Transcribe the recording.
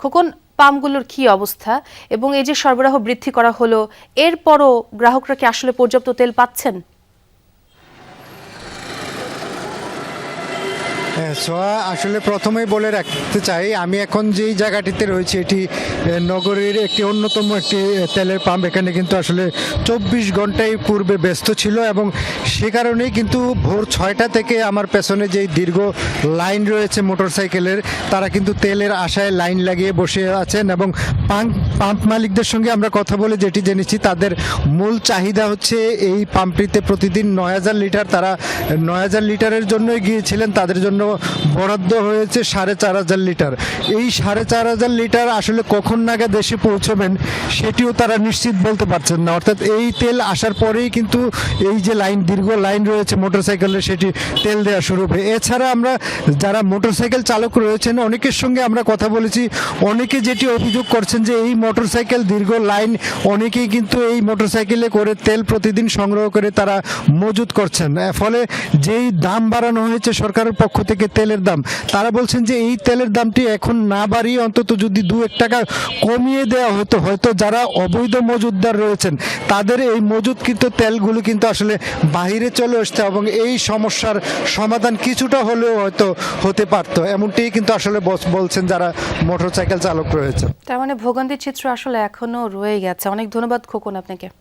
খোকন, পাম্পগুলোর কি অবস্থা এবং এই যে সরবরাহ বৃদ্ধি করা হলো এরপরও গ্রাহকরা কি আসলে পর্যাপ্ত তেল পাচ্ছেন? সোয়া, আসলে প্রথমেই বলে রাখতে চাই, আমি এখন যেই জায়গাটিতে রয়েছি এটি নগরীর একটি অন্যতম একটি তেলের পাম্প। এখানে কিন্তু আসলে 24 ঘন্টাই পূর্বে ব্যস্ত ছিল এবং সে কারণেই কিন্তু ভোর 6টা থেকে আমার পেছনে যেই দীর্ঘ লাইন রয়েছে মোটরসাইকেলের, তারা কিন্তু তেলের আশায় লাইন লাগিয়ে বসে আছেন। এবং পাম্প মালিকদের সঙ্গে আমরা কথা বলে যেটি জেনেছি, তাদের মূল চাহিদা হচ্ছে এই পাম্পটিতে প্রতিদিন 9000 লিটার, তারা 9000 লিটারের জন্যই গিয়েছিলেন, তাদের জন্য বরাদ্দ হয়েছে 4500 লিটার। এই 4500 লিটার আসলে কখন নাগাদ দেশে পৌঁছবেন সেটিও তারা নিশ্চিত বলতে পারছেন না। অর্থাৎ এই তেল আসার পরেই কিন্তু এই যে লাইন, দীর্ঘ লাইন রয়েছে মোটরসাইকেলের, সেটি তেল দেওয়া শুরু হবে। এছাড়া আমরা যারা মোটরসাইকেল চালক রয়েছেন অনেকের সঙ্গে আমরা কথা বলেছি, অনেকে যেটি অভিযোগ করছেন যে এই মোটরসাইকেল দীর্ঘ লাইন, অনেকেই কিন্তু এই মোটরসাইকেলে করে তেল প্রতিদিন সংগ্রহ করে তারা মজুত করছেন। ফলে যেই দাম বাড়ানো হয়েছে সরকারের পক্ষ থেকে তেলের দাম, তারা বলছেন যে এই তেলের দামটি এখন না বাড়িয়ে অন্তত যদি 2-1 টাকা কমিয়ে দেওয়া হতো, হয়তো যারা অবৈধ মজুতদার রয়েছেন তাদের এই মজুতকৃত তেলগুলো কিন্তু আসলে বাহিরে চলে আসছে এবং এই সমস্যার সমাধান কিছুটা হলেও হয়তো হতে পারতো, এমনটিই কিন্তু আসলে বলছেন যারা মোটরসাইকেল চালক রয়েছে। তার মানে ভোগান্তির চিত্র আসলে এখনো রয়ে গেছে। অনেক ধন্যবাদ খোকন আপনাকে।